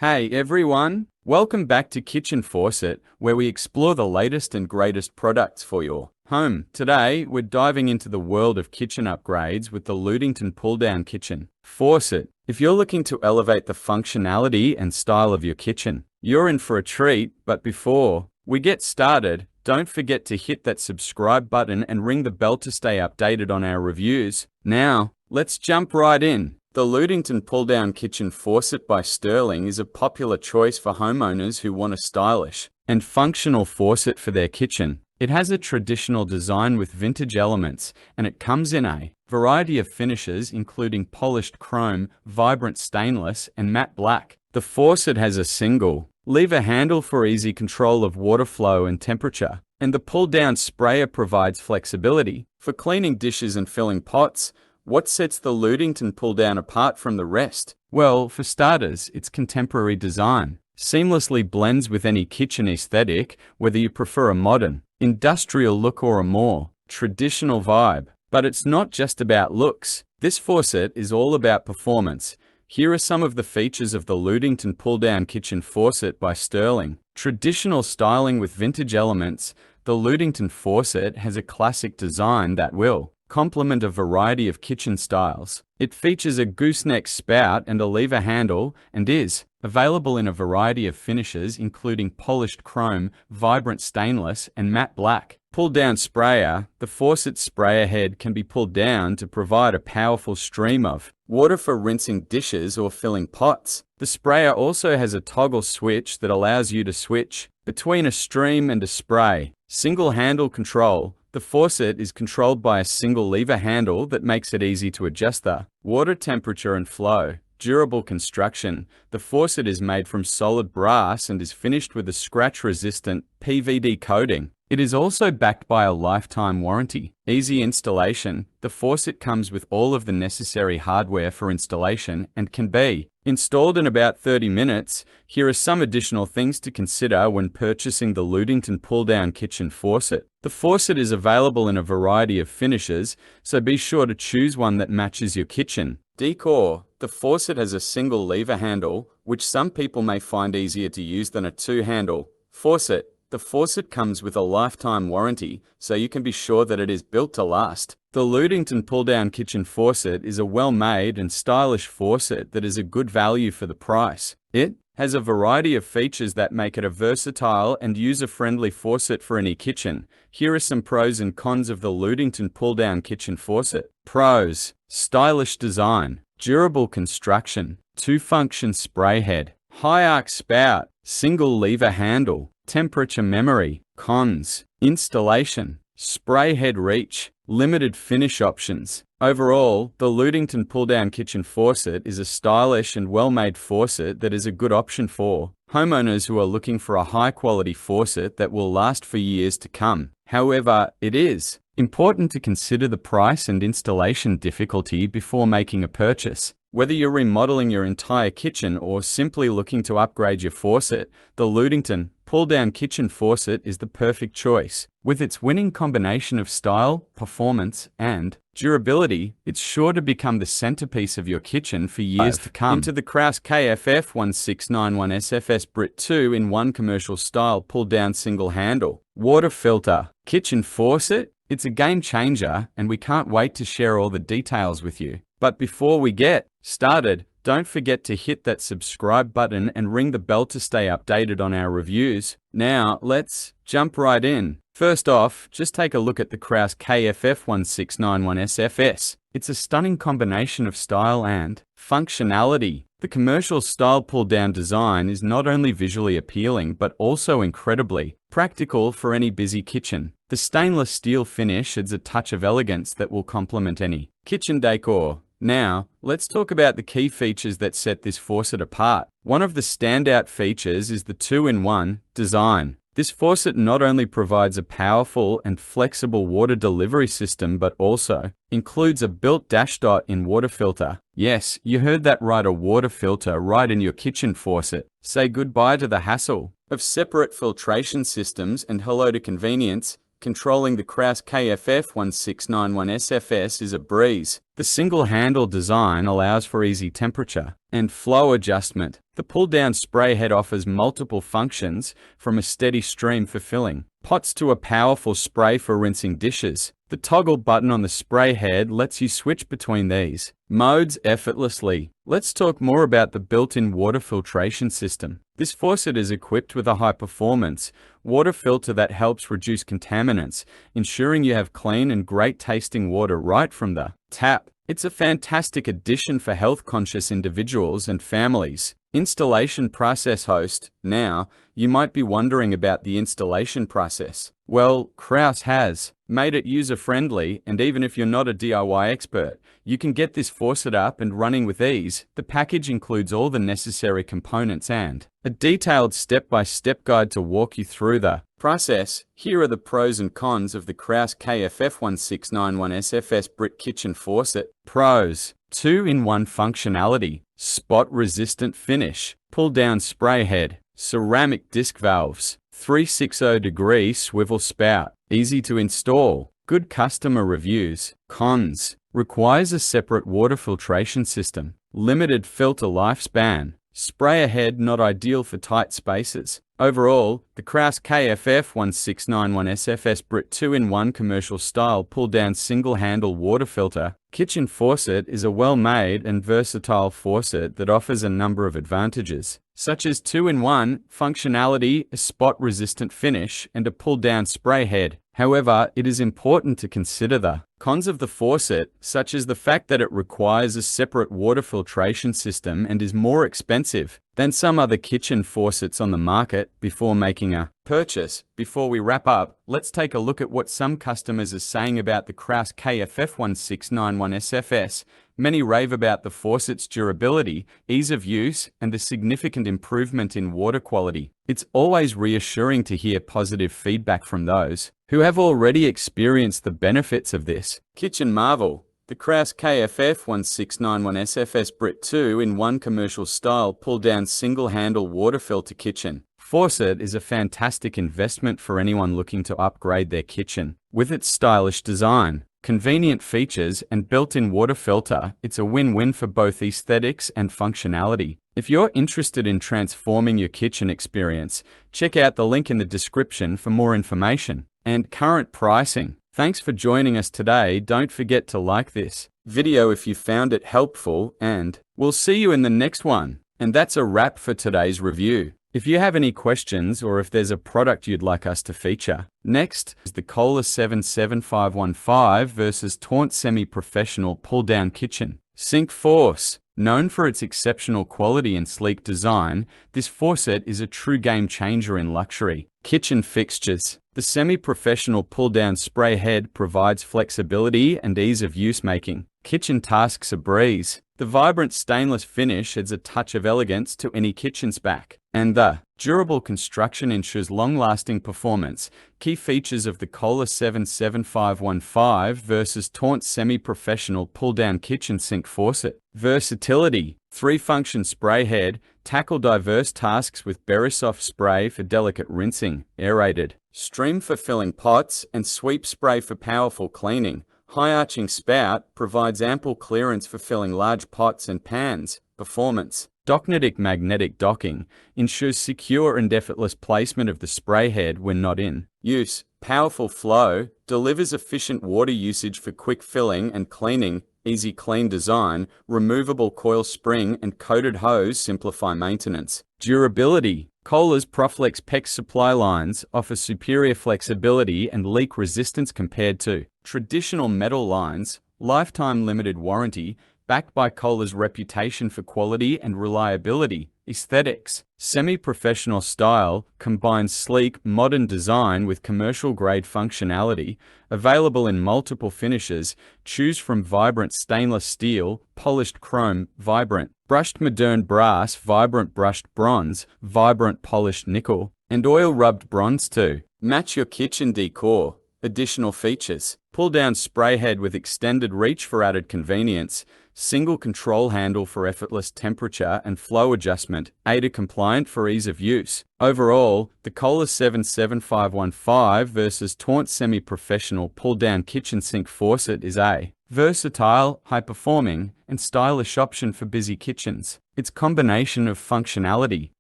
Hey everyone, welcome back to Kitchen Faucet, where we explore the latest and greatest products for your home. Today, we're diving into the world of kitchen upgrades with the Ludington pull-down kitchen faucet. If you're looking to elevate the functionality and style of your kitchen, you're in for a treat. But before we get started, don't forget to hit that subscribe button and ring the bell to stay updated on our reviews. Now, let's jump right in. The Ludington pull-down kitchen faucet by Sterling is a popular choice for homeowners who want a stylish and functional faucet for their kitchen. It has a traditional design with vintage elements, and it comes in a variety of finishes including polished chrome, vibrant stainless, and matte black. The faucet has a single lever handle for easy control of water flow and temperature, and the pull-down sprayer provides flexibility for cleaning dishes and filling pots. What sets the Ludington pull-down apart from the rest? Well, for starters, its contemporary design seamlessly blends with any kitchen aesthetic, whether you prefer a modern, industrial look or a more traditional vibe. But it's not just about looks. This faucet is all about performance. Here are some of the features of the Ludington pull-down kitchen faucet by Sterling. Traditional styling with vintage elements. The Ludington faucet has a classic design that will complement a variety of kitchen styles. It features a gooseneck spout and a lever handle and is available in a variety of finishes including polished chrome, vibrant stainless, and matte black. Pull-down sprayer. The faucet sprayer head can be pulled down to provide a powerful stream of water for rinsing dishes or filling pots. The sprayer also has a toggle switch that allows you to switch between a stream and a spray. Single handle control. The faucet is controlled by a single lever handle that makes it easy to adjust the water temperature and flow. Durable construction. The faucet is made from solid brass and is finished with a scratch-resistant PVD coating. It is also backed by a lifetime warranty. Easy installation. The faucet comes with all of the necessary hardware for installation and can be installed in about 30 minutes. Here are some additional things to consider when purchasing the Ludington pull-down kitchen faucet. The faucet is available in a variety of finishes, so be sure to choose one that matches your kitchen decor. The faucet has a single lever handle, which some people may find easier to use than a two-handle faucet. The faucet comes with a lifetime warranty, so you can be sure that it is built to last. The Ludington pull-down kitchen faucet is a well-made and stylish faucet that is a good value for the price. It has a variety of features that make it a versatile and user-friendly faucet for any kitchen. Here are some pros and cons of the Ludington pull-down kitchen faucet. Pros: stylish design, durable construction, two-function spray head, high arc spout, single lever handle, temperature memory. Cons: installation, spray head reach, limited finish options. Overall, the Ludington pull-down kitchen faucet is a stylish and well-made faucet that is a good option for homeowners who are looking for a high-quality faucet that will last for years to come. However, it is important to consider the price and installation difficulty before making a purchase. Whether you're remodeling your entire kitchen or simply looking to upgrade your faucet, the Ludington pull-down kitchen faucet is the perfect choice. With its winning combination of style, performance, and durability, it's sure to become the centerpiece of your kitchen for years to come. Into the Kraus KP1691 SFS Brit 2-in-1 commercial style pull-down single handle water filter kitchen faucet. It's a game changer, and we can't wait to share all the details with you. But before we get started, don't forget to hit that subscribe button and ring the bell to stay updated on our reviews. Now, let's jump right in. First off, just take a look at the Kraus KP1691 SFS. It's a stunning combination of style and functionality. The commercial style pull-down design is not only visually appealing but also incredibly practical for any busy kitchen. The stainless steel finish adds a touch of elegance that will complement any kitchen decor. Now, let's talk about the key features that set this faucet apart. One of the standout features is the two-in-one design. This faucet not only provides a powerful and flexible water delivery system but also includes a built dash-dot-in water filter. Yes, you heard that right, a water filter right in your kitchen faucet. Say goodbye to the hassle of separate filtration systems and hello to convenience. controlling the Kraus KP1691 SFS is a breeze. The single-handle design allows for easy temperature and flow adjustment. The pull-down spray head offers multiple functions, from a steady stream for filling pots to a powerful spray for rinsing dishes. The toggle button on the spray head lets you switch between these modes effortlessly. Let's talk more about the built-in water filtration system. This faucet is equipped with a high-performance water filter that helps reduce contaminants, ensuring you have clean and great-tasting water right from the tap. It's a fantastic addition for health-conscious individuals and families. Installation process host. Now, you might be wondering about the installation process. Well, Kraus has made it user-friendly, and even if you're not a DIY expert, you can get this faucet up and running with ease. The package includes all the necessary components and a detailed step-by-step guide to walk you through the process. Here are the pros and cons of the Kraus KP1691 SFS Black Kitchen Faucet. Pros: 2-in-1 functionality, spot-resistant finish, pull-down spray head, ceramic disc valves, 360-degree swivel spout, easy to install, good customer reviews. Cons: requires a separate water filtration system, limited filter lifespan, sprayer head not ideal for tight spaces. Overall, the Kraus KP1691 SFS Black 2-in-1 commercial-style pull-down single-handle water filter kitchen faucet is a well-made and versatile faucet that offers a number of advantages, such as 2-in-1 functionality, a spot-resistant finish, and a pull-down spray head. However, it is important to consider the cons of the faucet, such as the fact that it requires a separate water filtration system and is more expensive than some other kitchen faucets on the market. Before making a purchase, before we wrap up, let's take a look at what some customers are saying about the Kraus KP1691 SFS. Many rave about the faucet's durability, ease of use, and the significant improvement in water quality. It's always reassuring to hear positive feedback from those who have already experienced the benefits of this kitchen marvel. The Kraus KP1691 SFS Black 2-in-1 commercial-style pull-down single-handle water filter kitchen faucet is a fantastic investment for anyone looking to upgrade their kitchen. With its stylish design, convenient features, and built-in water filter, it's a win-win for both aesthetics and functionality. If you're interested in transforming your kitchen experience, check out the link in the description for more information and current pricing. Thanks for joining us today. Don't forget to like this video if you found it helpful, and we'll see you in the next one. And that's a wrap for today's review. If you have any questions, or if there's a product you'd like us to feature next, is the Kraus 17515 versus Taunt semi-professional pull-down kitchen sink faucet. Known for its exceptional quality and sleek design, this faucet is a true game changer in luxury kitchen fixtures. The semi-professional pull-down spray head provides flexibility and ease of use, making kitchen tasks a breeze. The vibrant stainless finish adds a touch of elegance to any kitchen space, and the durable construction ensures long-lasting performance. Key features of the Kraus 17515 versus Taunt semi-professional pull-down kitchen sink faucet. Versatility: 3-function spray head, tackle diverse tasks with Berisoft spray for delicate rinsing, aerated stream for filling pots, and sweep spray for powerful cleaning. High-arching spout provides ample clearance for filling large pots and pans. Performance: Docnetic magnetic docking ensures secure and effortless placement of the spray head when not in use. Powerful flow delivers efficient water usage for quick filling and cleaning. Easy clean design, removable coil spring and coated hose simplify maintenance. Durability: Kohler's Proflex PEX supply lines offer superior flexibility and leak resistance compared to traditional metal lines. Lifetime limited warranty, backed by Kohler's reputation for quality and reliability. Aesthetics: semi-professional style combines sleek, modern design with commercial-grade functionality. Available in multiple finishes, choose from vibrant stainless steel, polished chrome, vibrant brushed modern brass, vibrant brushed bronze, vibrant polished nickel, and oil-rubbed bronze to match your kitchen decor. Additional features: pull-down spray head with extended reach for added convenience, single control handle for effortless temperature and flow adjustment, ADA compliant for ease of use. Overall, the Kraus 17515 versus Taunt semi-professional pull-down kitchen sink faucet is a versatile, high-performing, and stylish option for busy kitchens. Its combination of functionality,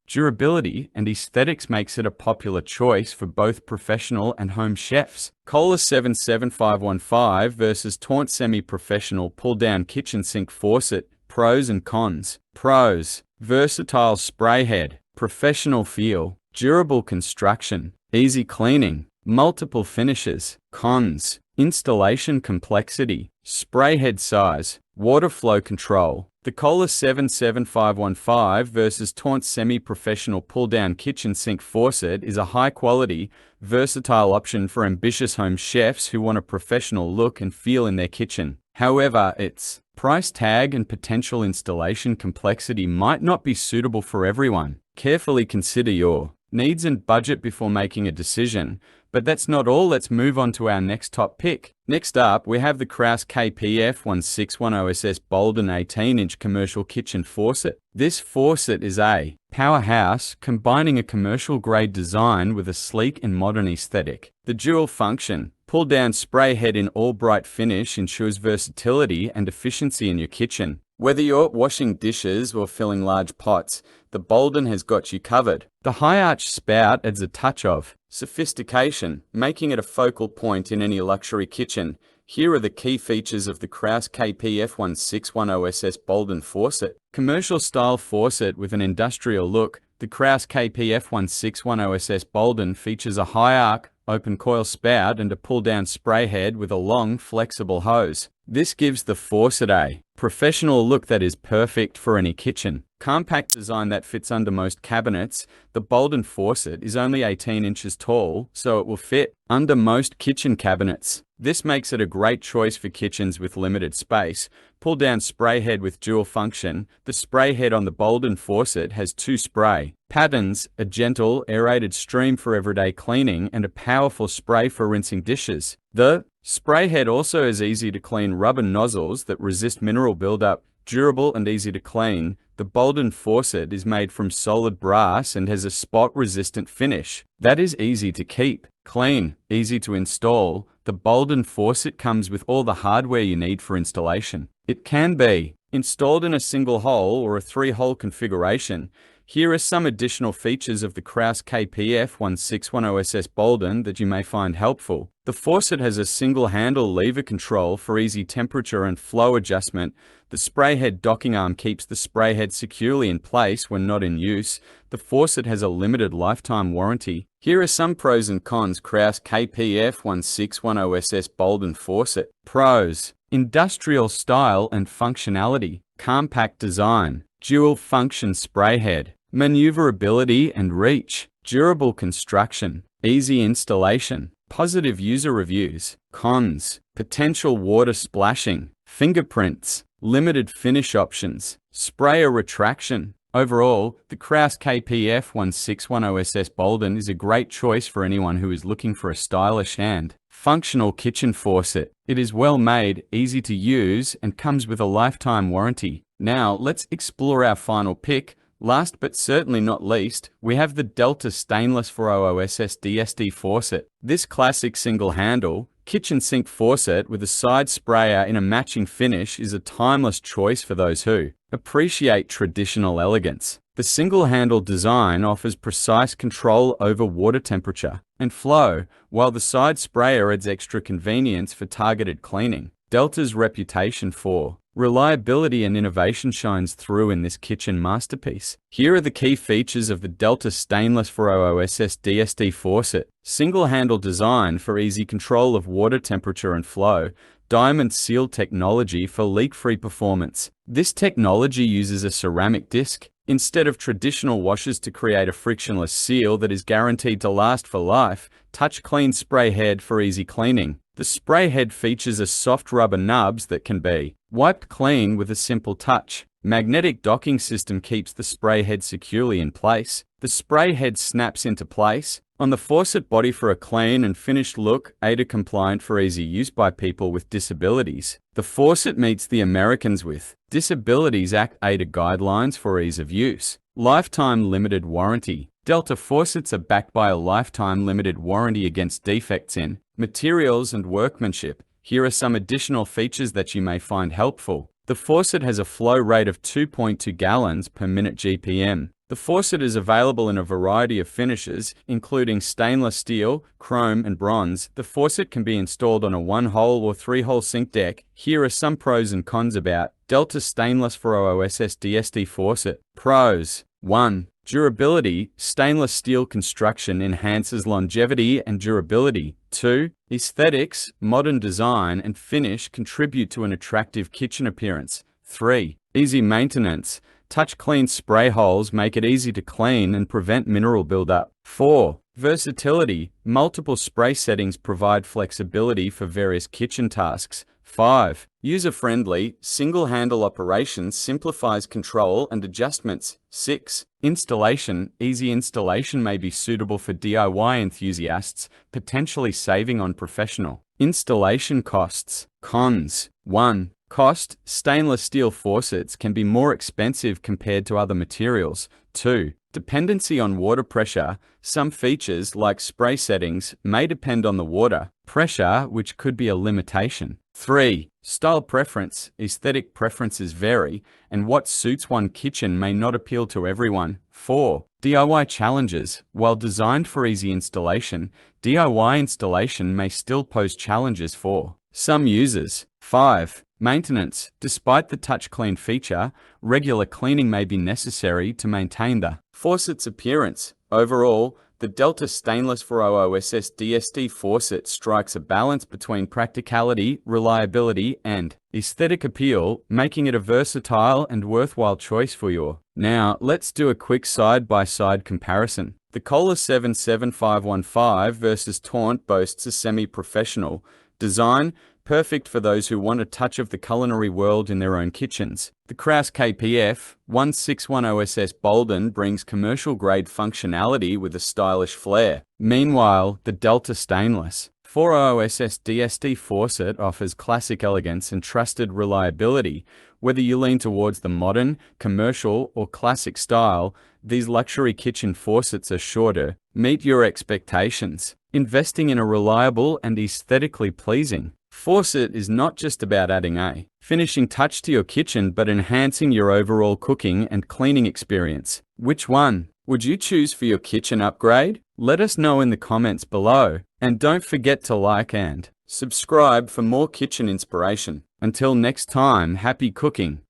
durability, and aesthetics makes it a popular choice for both professional and home chefs. Kraus 17515 versus Taunt semi-professional pull-down kitchen sink faucet. Pros and cons. Pros: versatile spray head, professional feel, durable construction, easy cleaning, multiple finishes. Cons: installation complexity, spray head size, water flow control. The Kraus 17515 versus Taunt semi-professional pull-down kitchen sink faucet is a high-quality, versatile option for ambitious home chefs who want a professional look and feel in their kitchen. However, its price tag and potential installation complexity might not be suitable for everyone. Carefully consider your needs and budget before making a decision. But that's not all. Let's move on to our next top pick. Next up, we have the Kraus KP1610 SS Bolden 18-inch commercial kitchen faucet. This faucet is a powerhouse, combining a commercial-grade design with a sleek and modern aesthetic. The dual function pull-down spray head in all-bright finish ensures versatility and efficiency in your kitchen. Whether you're washing dishes or filling large pots, the Bolden has got you covered. The high-arch spout adds a touch of sophistication, making it a focal point in any luxury kitchen. Here are the key features of the Kraus KP1610 SS Bolden faucet. Commercial-style faucet with an industrial look, the Kraus KP1610 SS Bolden features a high-arc, open-coil spout and a pull-down spray head with a long, flexible hose. This gives the faucet a professional look that is perfect for any kitchen. Compact design that fits under most cabinets, the Bolden faucet is only 18 inches tall, so it will fit under most kitchen cabinets. This makes it a great choice for kitchens with limited space. Pull-down spray head with dual function. The spray head on the Bolden faucet has two spray patterns, a gentle, aerated stream for everyday cleaning and a powerful spray for rinsing dishes. The spray head also has easy-to-clean rubber nozzles that resist mineral buildup. Durable and easy to clean, the Bolden faucet is made from solid brass and has a spot-resistant finish that is easy to keep clean, easy to install. The Bolden faucet comes with all the hardware you need for installation. It can be installed in a single hole or a 3-hole configuration. Here are some additional features of the Kraus KP1610 SS Bolden that you may find helpful. The faucet has a single handle lever control for easy temperature and flow adjustment. The spray head docking arm keeps the spray head securely in place when not in use. The faucet has a limited lifetime warranty. Here are some pros and cons. Kraus KP1610 SS Bolden faucet. Pros: industrial style and functionality, compact design, dual function spray head, maneuverability and reach, durable construction, easy installation, positive user reviews. Cons: potential water splashing, fingerprints, limited finish options, sprayer retraction. Overall, the Kraus KP1610 SS Bolden is a great choice for anyone who is looking for a stylish and functional kitchen faucet. It is well made, easy to use, and comes with a lifetime warranty. Now, let's explore our final pick. Last but certainly not least, we have the Delta Stainless 400 SS DSD faucet. This classic single-handle kitchen sink faucet with a side sprayer in a matching finish is a timeless choice for those who appreciate traditional elegance. The single-handle design offers precise control over water temperature and flow, while the side sprayer adds extra convenience for targeted cleaning. Delta's reputation for reliability and innovation shines through in this kitchen masterpiece. Here are the key features of the Delta Stainless 400 SS DSD faucet. Single-handle design for easy control of water temperature and flow. Diamond seal technology for leak-free performance. This technology uses a ceramic disc instead of traditional washers to create a frictionless seal that is guaranteed to last for life. Touch clean spray head for easy cleaning. The spray head features a soft rubber nubs that can be wiped clean with a simple touch. Magnetic docking system keeps the spray head securely in place. The spray head snaps into place on the faucet body for a clean and finished look, ADA compliant for easy use by people with disabilities. The faucet meets the Americans with Disabilities Act ADA guidelines for ease of use. Lifetime limited warranty. Delta faucets are backed by a lifetime limited warranty against defects in materials and workmanship. Here are some additional features that you may find helpful. The faucet has a flow rate of 2.2 gallons per minute GPM. The faucet is available in a variety of finishes, including stainless steel, chrome, and bronze. The faucet can be installed on a 1-hole or 3-hole sink deck. Here are some pros and cons about Delta Stainless 400SS DSD Faucet. Pros: 1. Durability. Stainless steel construction enhances longevity and durability. 2. Aesthetics. Modern design and finish contribute to an attractive kitchen appearance. 3. Easy maintenance. Touch clean spray holes make it easy to clean and prevent mineral buildup. 4. Versatility. Multiple spray settings provide flexibility for various kitchen tasks. 5. User-friendly, single-handle operation simplifies control and adjustments. 6. Installation. Easy installation may be suitable for DIY enthusiasts, potentially saving on professional installation costs. Cons. 1. Cost. Stainless steel faucets can be more expensive compared to other materials. 2. Dependency on water pressure. Some features, like spray settings, may depend on the water pressure, which could be a limitation. 3. Style preference. Aesthetic preferences vary, and what suits one kitchen may not appeal to everyone. 4. DIY challenges. While designed for easy installation, DIY installation may still pose challenges for some users. 5. Maintenance. Despite the touch clean feature, regular cleaning may be necessary to maintain the faucet's appearance. Overall, the Delta Stainless 400SS DSD faucet strikes a balance between practicality, reliability, and aesthetic appeal, making it a versatile and worthwhile choice for you. Now, let's do a quick side-by-side comparison. The Kohler 77515 versus Taunt boasts a semi-professional design, perfect for those who want a touch of the culinary world in their own kitchens. The Kraus KP1610 SS Bolden brings commercial-grade functionality with a stylish flair. Meanwhile, the Delta Stainless 400 SS DSD faucet offers classic elegance and trusted reliability. Whether you lean towards the modern, commercial, or classic style, these luxury kitchen faucets are sure to meet your expectations. Investing in a reliable and aesthetically pleasing faucet is not just about adding a finishing touch to your kitchen, but enhancing your overall cooking and cleaning experience. Which one would you choose for your kitchen upgrade? Let us know in the comments below. And don't forget to like and subscribe for more kitchen inspiration. Until next time, happy cooking!